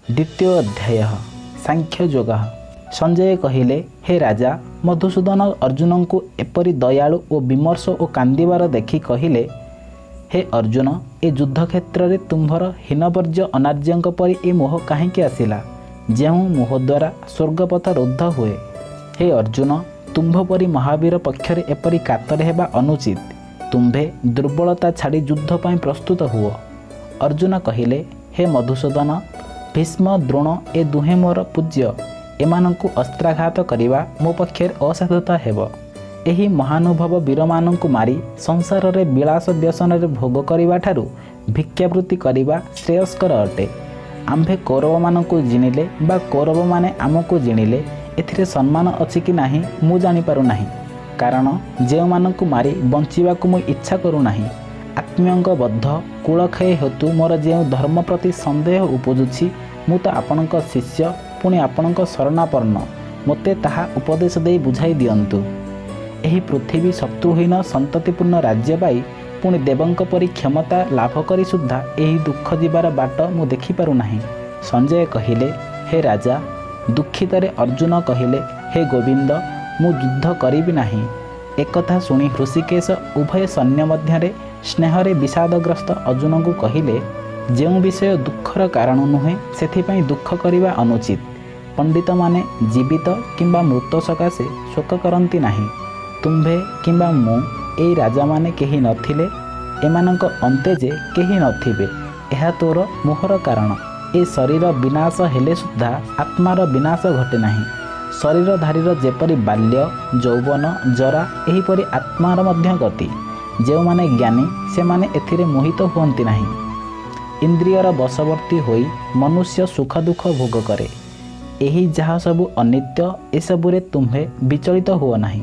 द्वितीय अध्याय सांख्य योग। संजय कहिले, हे राजा। मधुसूदन अर्जुन को एपरी दयालु और विमर्श और कांदिबार देखि कहिले, हे अर्जुन, ए युद्ध क्षेत्र में तुम्भर हीनवर्ज्य अनार्यंक परि ए मोह कहीं आसिला, जो मोह द्वारा स्वर्गपथ रुद्ध हुए। हे अर्जुन, तुम्भ परि महावीर पक्षरे एपरी कातर हेबा अनुचित। तुम्भे दुर्बलता छाड़ी युद्ध पाई प्रस्तुत हुओ। अर्जुन कहिले, हे मधुसूदन, भीष्म द्रोण ए दुहे मोर पूज्य। एमानंकु अस्त्राघात करिबा मो पक्षे असाधुता हेब। एही महानुभव वीरमानंकु मारी संसार रे विलास व्यसन रे भोग करिबा ठारू भिक्षावृत्ति करिबा श्रेयस्कर अटे। आम्भे कौरव मानंकु जिनिले बा कौरव माने आमको जिनिले एथिरे सम्मान अछि कि नाही मु जानि पारु नाही। कारण जेउ मानंकु मारी बंचिबाकु मु इच्छा करू नाही। आत्मीयंग बद्ध कुलक्षय हेतु मोर जेउ धर्म प्रति संदेह उपजुछि, मु तो आपणक शिष्य, पुणी आपणक शरणापन्न। मते ताहा उपदेश देई बुझाई दियंतु। एही पृथ्वी शत्रुहीन संततिपूर्ण राज्य पाई पुणी देवंक परि क्षमता लाभ करी सुद्धा एही दुख जीवार बाट मु देखि पारु नाही। संजय कहिले, हे राजा। दुखितरे अर्जुन कहिले, हे गोविंद, मु युद्ध करिबि नाही। एकथा शुणी हृषिकेश उभय सैन्य मध्यरे स्नेहरे विषादग्रस्त अर्जुन को कहिले, जो विषय दुखर कारण नुहे सेथिपाई दुख करिबा अनुचित। पंडित माने जीवित किंबा मृत सकाशे शोक करती नाही। तुम्भे किंबा मु ए राजा माने केही नथिले, एमानंक अंते जे केही नथिबे, एहा तोर मोहर कारण। ए शरीर विनाश हेले सुद्धा आत्मार विनाश घटे नाही। शरीरधारीर जेपरि बाल्य, यौवन, जरा, एहीपरि आत्मार मध्य गति। जो माने ज्ञानी से माने एथिरे मोहित हुअन्ति नाही। इंद्रियर वशवर्ती होई मनुष्य सुख दुख भोग करे। एही जहाँ सबु अनित्य, एसबुरे तुम्हे विचलित हुओ नाही।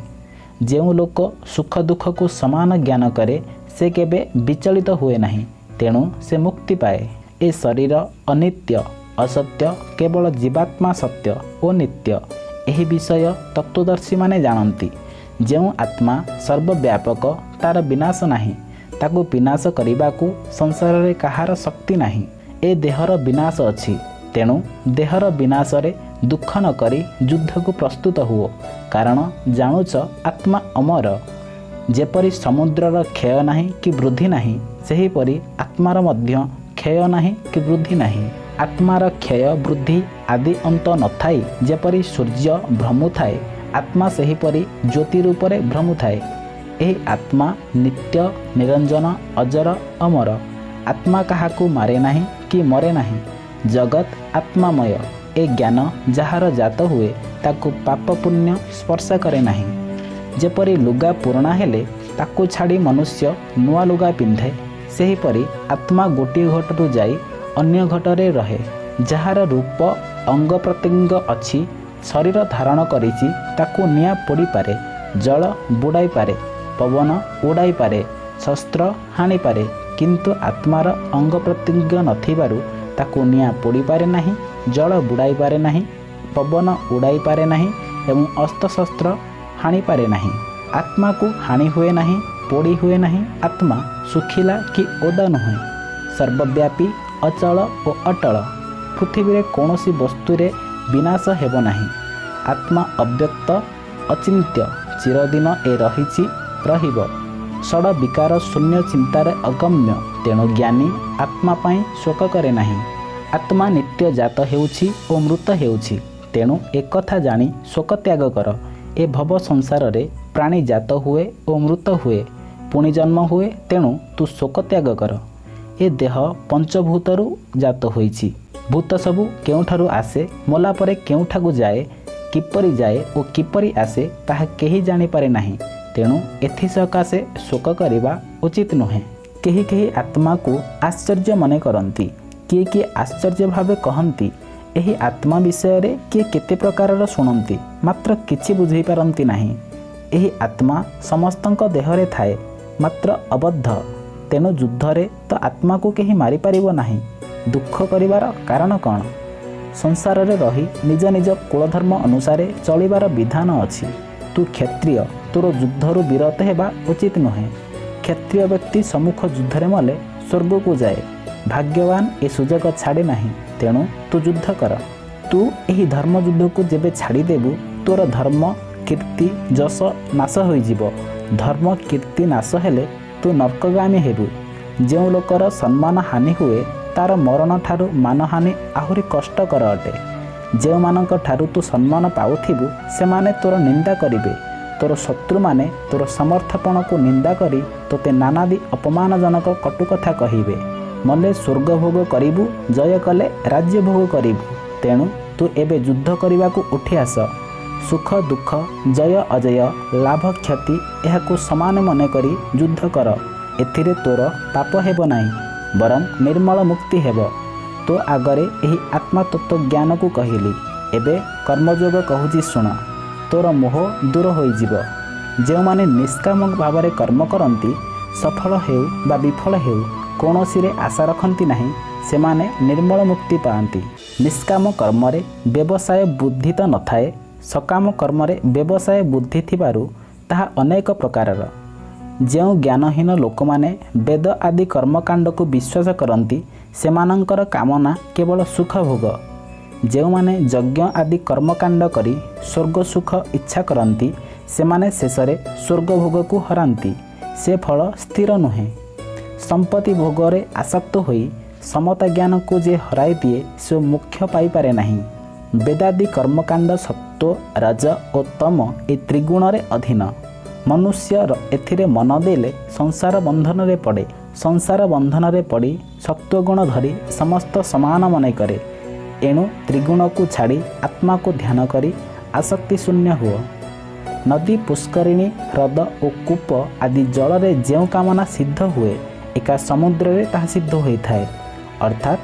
जो लोक सुख दुख को समान ज्ञान करे से केबे विचलित हुए नहीं, तेणु से मुक्ति पाए। ए शरीर अनित्य, असत्य, केवल जीवात्मा सत्य और नित्य। एही विषय तत्वदर्शी माने जानती। जो आत्मा सर्वव्यापक, तार विनाश नहीं। ताकू विनाश करने संसार रे कहार शक्ति नहीं। ए देहर विनाश अछि, तेणु देहर विनाश रे दुख न करी युद्ध को प्रस्तुत हुओ। कारण जानुच आत्मा अमर। जेपरि समुद्रर क्षय नहीं कि वृद्धि नहीं, सेहीपरि आत्मार मध्य क्षय नहीं कि वृद्धि नहीं। आत्मार क्षय वृद्धि आदि अंत न थाई जेपरि सूर्य भ्रमु थाए, आत्मा सेहीपरि ज्योति रूपरे भ्रमु थाए। एही आत्मा नित्य, निरंजन, अजर, अमर। आत्मा काहाकू मारे नहीं कि मरे नहीं। जगत आत्मामय। ए ज्ञान जହାର जात हुए ताकू पाप पुण्य स्पर्श करे नहीं। जेपरि लुगा पुराणा हेले ताकू छाड़ी मनुष्य नुआ लुगा पिंधे, सेहीपरि आत्मा गोटे घटरू जाई अन्य घटरे रहे। जହାର रूप अंग प्रत्यंग अछि, शरीर धारण करिछि, ताकू निया पोड़ी पारे, जल बुड़ाई पारे, पवन उड़ाई पारे, शस्त्र हानि पारे, किंतु आत्मार अंग प्रत्यंग नथिबारु ताकू निया पोड़ी पारे नहीं, जल बुड़ाई पारे नहीं, पवन उड़ाई पारे नहीं एवं अस्त्र शस्त्र हानि पारे नहीं। आत्मा को हानि हुए नहीं, पोड़ी हुए नहीं। आत्मा सुखिला कि ओदा नुहे, सर्वव्यापी, अचल और अटल। पृथ्वी रे कौनसी वस्तुरे विनाश हेब नहीं। आत्मा अव्यक्त, अचिंत्य, चिरदिन ए रहिछि, रहिब। षड विकार शून्य चिंतार अगम्य, तेणु ज्ञानी आत्मा पाई शोक करे नहीं। आत्मा नित्य जात हेउछि और मृत हेउछि, तेणु एकथा जानी शोक त्याग कर। ए भव संसार रे प्राणी जात हुए और मृत हुए, पुणी जन्म हुए, तेणु तू शोक त्याग कर। ए देह पंचभूतरु जात होइछि। भूत सबु केउठारु आसे, मला परे केउठाकु जाए, किपरि जाए और किपरि आसे ताहा केही जानि पारे नाही। तेणु एथि सकाशे शोक करिबा उचित नुहे। केही केही आत्मा को आश्चर्य मने करंती, किए किए आश्चर्य भावे कहंती। एही आत्मा विषय रे किए केते प्रकारर शुणंती, मात्र किछि बुझी पारंती नाही। एही आत्मा समस्तंक देहरे थाए, मात्र अबद्ध। तेणु युद्धरे तो आत्मा को केही मारी पारिबो नाही। दुख करिवार कारण कौन? संसार रे रही निज निज कुलधर्म अनुसारे चलिबार विधान अछि। तू क्षत्रिय, तोर युद्धरु विरत हेबा उचित नुहे। क्षत्रिय व्यक्ति सम्मुख युद्धरे मले स्वर्ग को जाए। भाग्यवान ए सुजोग छाड़े नहीं, ତେଣୁ ତୁ ଯୁଦ୍ଧ କର। ତୁ ଏହି ଧର୍ମଯୁଦ୍ଧକୁ ଯେବେ ଛାଡ଼ିଦେବୁ ତୋର ଧର୍ମ କୀର୍ତ୍ତି ଯଶ ନାଶ ହୋଇଯିବ। ଧର୍ମ କୀର୍ତ୍ତି ନାଶ ହେଲେ ତୁ ନର୍କଗାମୀ ହେବୁ। ଯେଉଁ ଲୋକର ସମ୍ମାନ ହାନି ହୁଏ ତାର ମରଣ ଠାରୁ ମାନହାନି ଆହୁରି କଷ୍ଟକର ଅଟେ। ଯେଉଁମାନଙ୍କ ଠାରୁ ତୁ ସମ୍ମାନ ପାଉଥିବୁ ସେମାନେ ତୋର ନିନ୍ଦା କରିବେ। ତୋର ଶତ୍ରୁମାନେ ତୋର ସମର୍ଥପଣକୁ ନିନ୍ଦା କରି ତୋତେ ନାନାଦି ଅପମାନଜନକ କଟୁକଥା କହିବେ। ମଲେ ସ୍ୱର୍ଗ ଭୋଗ କରିବୁ, ଜୟ କଲେ ରାଜ୍ୟ ଭୋଗ କରିବୁ। ତେଣୁ ତୁ ଏବେ ଯୁଦ୍ଧ କରିବାକୁ ଉଠି ଆସ। ସୁଖ ଦୁଃଖ ଜୟ ଅଜୟ ଲାଭ କ୍ଷତି ଏହାକୁ ସମାନ ମନେକରି ଯୁଦ୍ଧ କର। ଏଥିରେ ତୋର ପାପ ହେବ ନାହିଁ, ବରଂ ନିର୍ମଳ ମୁକ୍ତି ହେବ। ତୋ ଆଗରେ ଏହି ଆତ୍ମତତ୍ତ୍ୱ ଜ୍ଞାନକୁ କହିଲି। ଏବେ କର୍ମଯୋଗ କହୁଛି ଶୁଣ। ତୋର ମୋହ ଦୂର ହୋଇଯିବ। ଯେଉଁମାନେ ନିଷ୍କାମ ଭାବରେ କର୍ମ କରନ୍ତି ସଫଳ ହେଉ ବା ବିଫଳ ହେଉ କୌଣସିରେ ଆଶା ରଖନ୍ତି ନାହିଁ ସେମାନେ ନିର୍ମଳ ମୁକ୍ତି ପାଆନ୍ତି। ନିଷ୍କାମ କର୍ମରେ ବ୍ୟବସାୟ ବୁଦ୍ଧି ତ ନଥାଏ, ସକାମ କର୍ମରେ ବ୍ୟବସାୟ ବୁଦ୍ଧି ଥିବାରୁ ତାହା ଅନେକ ପ୍ରକାରର। ଯେଉଁ ଜ୍ଞାନହୀନ ଲୋକମାନେ ବେଦ ଆଦି କର୍ମକାଣ୍ଡକୁ ବିଶ୍ୱାସ କରନ୍ତି ସେମାନଙ୍କର କାମନା କେବଳ ସୁଖ ଭୋଗ। ଯେଉଁମାନେ ଯଜ୍ଞ ଆଦି କର୍ମକାଣ୍ଡ କରି ସ୍ୱର୍ଗ ସୁଖ ଇଚ୍ଛା କରନ୍ତି ସେମାନେ ଶେଷରେ ସ୍ୱର୍ଗ ଭୋଗକୁ ହରାନ୍ତି। ସେ ଫଳ ସ୍ଥିର ନୁହେଁ। ସମ୍ପତ୍ତି ଭୋଗରେ ଆସକ୍ତ ହୋଇ ସମତା ଜ୍ଞାନକୁ ଯେ ହରାଇ ଦିଏ ସେ ମୋକ୍ଷ ପାଇପାରେ ନାହିଁ। ବେଦାଦି କର୍ମକାଣ୍ଡ ସତ୍ତ୍ୱ ରଜ ଓ ତମ ଏ ତ୍ରିଗୁଣରେ ଅଧୀନ। ମନୁଷ୍ୟ ଏଥିରେ ମନ ଦେଲେ ସଂସାର ବନ୍ଧନରେ ପଡ଼େ। ସଂସାର ବନ୍ଧନରେ ପଡ଼ି ସତ୍ୱଗୁଣ ଧରି ସମସ୍ତ ସମାନ ମନେ କରେ। ଏଣୁ ତ୍ରିଗୁଣକୁ ଛାଡ଼ି ଆତ୍ମାକୁ ଧ୍ୟାନ କରି ଆସକ୍ତି ଶୂନ୍ୟ ହୁଅ। ନଦୀ ପୁଷ୍କରିଣୀ ହ୍ରଦ ଓ କୂପ ଆଦି ଜଳରେ ଯେଉଁ କାମନା ସିଦ୍ଧ ହୁଏ ଏକା ସମୁଦ୍ରରେ ତାହା ସିଦ୍ଧ ହୋଇଥାଏ। ଅର୍ଥାତ୍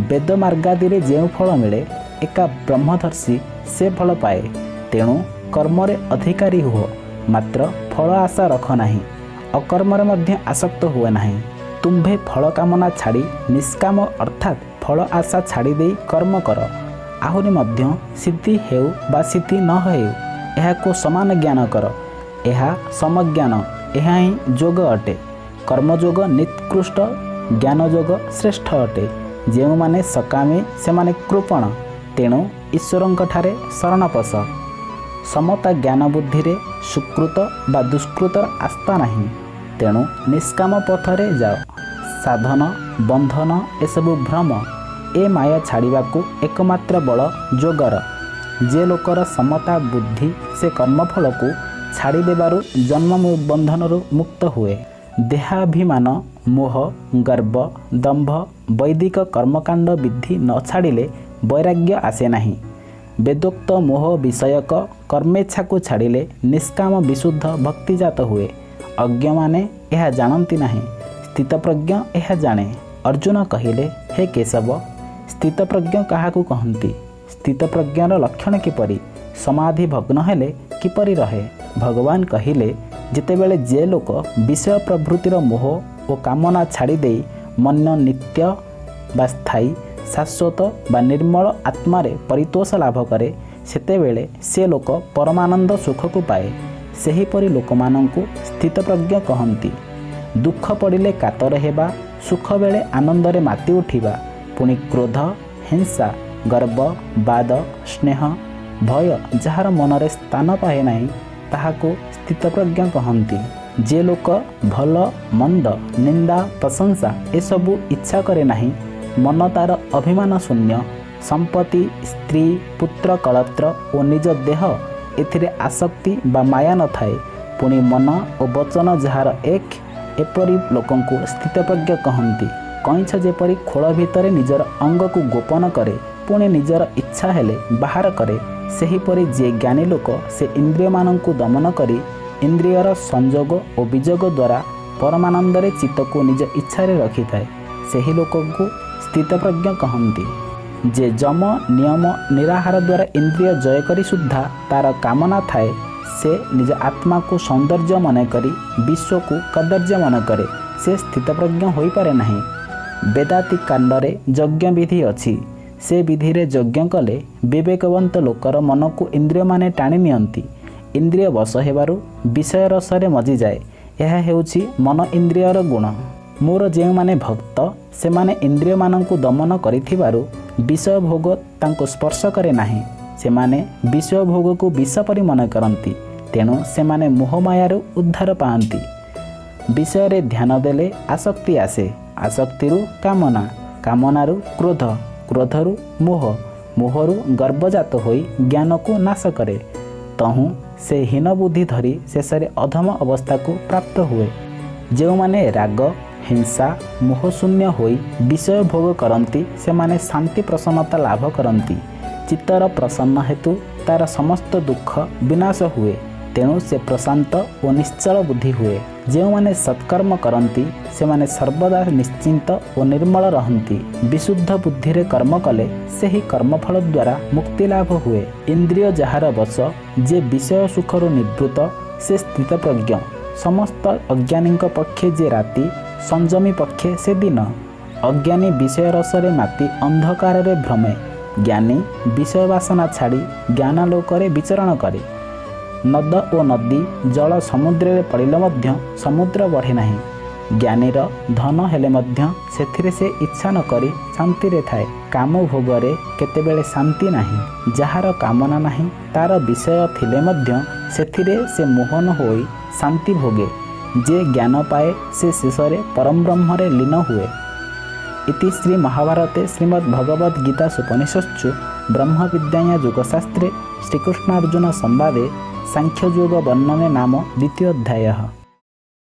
ବେଦ ମାର୍ଗାଦିରେ ଯେଉଁ ଫଳ ମିଳେ ଏକା ବ୍ରହ୍ମଦର୍ଶୀ ସେ ଫଳ ପାଏ। ତେଣୁ କର୍ମରେ ଅଧିକାରୀ ହୁଅ, ମାତ୍ର ଫଳ ଆଶା ରଖ ନାହିଁ। ଅକର୍ମରେ ମଧ୍ୟ ଆସକ୍ତ ହୁଏ ନାହିଁ। ତୁମ୍ଭେ ଫଳ କାମନା ଛାଡ଼ି ନିଷ୍କାମ ଅର୍ଥାତ୍ ଫଳ ଆଶା ଛାଡ଼ି ଦେଇ କର୍ମ କର। ଆହୁରି ମଧ୍ୟ ସିଦ୍ଧି ହେଉ ବା ସିଦ୍ଧି ନ ହେଉ ଏହାକୁ ସମାନ ଜ୍ଞାନ କର। ଏହା ସମଜ୍ଞାନ, ଏହା ହିଁ ଯୋଗ ଅଟେ। କର୍ମଯୋଗ ନିକୃଷ୍ଟ, ଜ୍ଞାନଯୋଗ ଶ୍ରେଷ୍ଠ ଅଟେ। ଯେଉଁମାନେ ସକାମୀ ସେମାନେ କୃପଣ। ତେଣୁ ଈଶ୍ୱରଙ୍କଠାରେ ଶରଣ ପଶ। ସମତା ଜ୍ଞାନ ବୁଦ୍ଧିରେ ସୁକୃତ ବା ଦୁଷ୍କୃତର ଆସ୍ଥା ନାହିଁ। ତେଣୁ ନିଷ୍କାମ ପଥରେ ଯାଅ। ସାଧନ ବନ୍ଧନ ଏସବୁ ଭ୍ରମ। ଏ ମାୟା ଛାଡ଼ିବାକୁ ଏକମାତ୍ର ବଳ ଯୋଗର। ଯେ ଲୋକର ସମତା ବୁଦ୍ଧି ସେ କର୍ମଫଳକୁ ଛାଡ଼ି ଦେବାରୁ ଜନ୍ମ ବନ୍ଧନରୁ ମୁକ୍ତ ହୁଏ। ଦେହାଭିମାନ ମୋହ ଗର୍ବ ଦମ୍ଭ ବୈଦିକ କର୍ମକାଣ୍ଡ ବିଧି ନ ଛାଡ଼ିଲେ ବୈରାଗ୍ୟ ଆସେ ନାହିଁ। ବେଦୋକ୍ତ ମୋହ ବିଷୟକ କର୍ମେଚ୍ଛାକୁ ଛାଡ଼ିଲେ ନିଷ୍କାମ ବିଶୁଦ୍ଧ ଭକ୍ତିଜାତ ହୁଏ। ଅଜ୍ଞମାନେ ଏହା ଜାଣନ୍ତି ନାହିଁ, ସ୍ଥିତପ୍ରଜ୍ଞ ଏହା ଜାଣେ। ଅର୍ଜୁନ କହିଲେ, ହେ କେଶବ, ସ୍ଥିତପ୍ରଜ୍ଞ କାହାକୁ କହନ୍ତି? ସ୍ଥିତପ୍ରଜ୍ଞର ଲକ୍ଷଣ କିପରି? ସମାଧି ଭଗ୍ନ ହେଲେ କିପରି ରହେ? ଭଗବାନ କହିଲେ, ଯେତେବେଳେ ଯେ ଲୋକ ବିଷୟ ପ୍ରଭୃତିର ମୋହ ଓ କାମନା ଛାଡ଼ି ଦେଇ ମନ ନିତ୍ୟ ବା ସ୍ଥାୟୀ ଶାଶ୍ୱତ ବା ନିର୍ମଳ ଆତ୍ମାରେ ପରିତୋଷ ଲାଭ କରେ ସେତେବେଳେ ସେ ଲୋକ ପରମାନନ୍ଦ ସୁଖକୁ ପାଏ। ସେହିପରି ଲୋକମାନଙ୍କୁ ସ୍ଥିତପ୍ରଜ୍ଞ କହନ୍ତି। ଦୁଃଖ ପଡ଼ିଲେ କାତର ହେବା, ସୁଖ ବେଳେ ଆନନ୍ଦରେ ମାତି ଉଠିବା, ପୁଣି କ୍ରୋଧ ହିଂସା ଗର୍ବ ବାଦ ସ୍ନେହ ଭୟ ଯାହାର ମନରେ ସ୍ଥାନ ପାଏ ନାହିଁ ତାହାକୁ ସ୍ଥିତପ୍ରଜ୍ଞ କହନ୍ତି। ଯେ ଲୋକ ଭଲ ମନ୍ଦ ନିନ୍ଦା ପ୍ରଶଂସା ଏସବୁ ଇଚ୍ଛା କରେ ନାହିଁ, ମନ ତାର ଅଭିମାନ ଶୂନ୍ୟ, ସମ୍ପତ୍ତି ସ୍ତ୍ରୀ ପୁତ୍ର କଳତ୍ର ଓ ନିଜ ଦେହ ଏଥିରେ ଆସକ୍ତି ବା ମାୟା ନଥାଏ, ପୁଣି ମନ ଓ ବଚନ ଯାହାର ଏକ, ଏପରି ଲୋକଙ୍କୁ ସ୍ଥିତପ୍ରଜ୍ଞ କହନ୍ତି। କଇଁଛ ଯେପରି ଖୋଳ ଭିତରେ ନିଜର ଅଙ୍ଗକୁ ଗୋପନ କରେ ପୁଣି ନିଜର ଇଚ୍ଛା ହେଲେ ବାହାର କରେ, ସେହିପରି ଯିଏ ଜ୍ଞାନୀ ଲୋକ ସେ ଇନ୍ଦ୍ରିୟମାନଙ୍କୁ ଦମନ କରି ଇନ୍ଦ୍ରିୟର ସଂଯୋଗ ଓ ବିଯୋଗ ଦ୍ୱାରା ପରମାନନ୍ଦରେ ଚିତ୍ତକୁ ନିଜ ଇଚ୍ଛାରେ ରଖିଥାଏ, ସେହି ଲୋକଙ୍କୁ ସ୍ଥିତପ୍ରଜ୍ଞ କହନ୍ତି। ଯେ ଯମ ନିୟମ ନିରାହାର ଦ୍ୱାରା ଇନ୍ଦ୍ରିୟ ଜୟ କରି ସୁଦ୍ଧା ତାର କାମନା ଥାଏ, ସେ ନିଜ ଆତ୍ମାକୁ ସୌନ୍ଦର୍ଯ୍ୟ ମନେକରି ବିଶ୍ୱକୁ କଦର୍ଯ୍ୟ ମନେକରେ, ସେ ସ୍ଥିତପ୍ରଜ୍ଞ ହୋଇପାରେ ନାହିଁ। ବେଦାତି କାଣ୍ଡରେ ଯଜ୍ଞ ବିଧି ଅଛି। ସେ ବିଧିରେ ଯଜ୍ଞ କଲେ ବିବେକବନ୍ତ ଲୋକର ମନକୁ ଇନ୍ଦ୍ରିୟମାନେ ଟାଣି ନିଅନ୍ତି। ଇନ୍ଦ୍ରିୟ ବଶ ହେବାରୁ ବିଷୟ ରସରେ ମଜିଯାଏ। ଏହା ହେଉଛି ମନ ଇନ୍ଦ୍ରିୟର ଗୁଣ। ମୋର ଯେଉଁମାନେ ଭକ୍ତ ସେମାନେ ଇନ୍ଦ୍ରିୟମାନଙ୍କୁ ଦମନ କରିଥିବାରୁ विषय भोग तांको स्पर्श करे नाही। सेमाने विषय भोग को विष परि मन करती, तेणु सेमाने मोहमायारू उद्धार पाती। विषय रे ध्यान देले आसक्ति आसे, आसक्ति कामना, कामनारू क्रोध, क्रोधरू मोह, मोहरु गर्वजात होई ज्ञान को नाश करे। तहु से हीन बुद्धि धरी शेष अधम अवस्था को प्राप्त हुए। जो माने राग हिंसा मोहशून्य होई विषय भोग करती से माने शांति प्रसन्नता लाभ करती। चित्तर प्रसन्न हेतु तार समस्त दुख विनाश हुए, तेणु से प्रशांत और निश्चल बुद्धि हुए। जो माने सत्कर्म करती से माने सर्वदा निश्चिंत और निर्मल रहती। विशुद्ध बुद्धि रे कर्म कले से ही कर्मफल द्वारा मुक्ति लाभ हुए। इंद्रिय जहार वश जे विषय सुखर निवृत्त से स्थित प्रज्ञ। समस्त अज्ञानी पक्षे जे राति, संयमी पक्षे से दिन। अज्ञानी विषय रसरे माति अंधकार रे भ्रमे, ज्ञानी विषय वासना छाड़ी ज्ञानालोक रे विचरण करे। नद और नदी जल समुद्र रे पड़िले मध्य समुद्र बढ़े नहीं। ज्ञानीर धन हेले मध्य सेथिरे से इच्छा न करी शांति रे थाए। काम भोग रे केतेबेले शांति नाही। जहार कामना नाही तार विषय थिले मध्य सेथिरे से मोहन होई शांति भोगे। जे ज्ञान पाए से शेषरे परम ब्रह्म रे लीन हुए। इति श्री महाभारते श्रीमद्भगवद् गीतासुपनिषत्सु ब्रह्म विद्याया योगशास्त्रे श्रीकृष्णार्जुन संवादे सांख्ययोग वर्णने नाम 2 अध्यायः।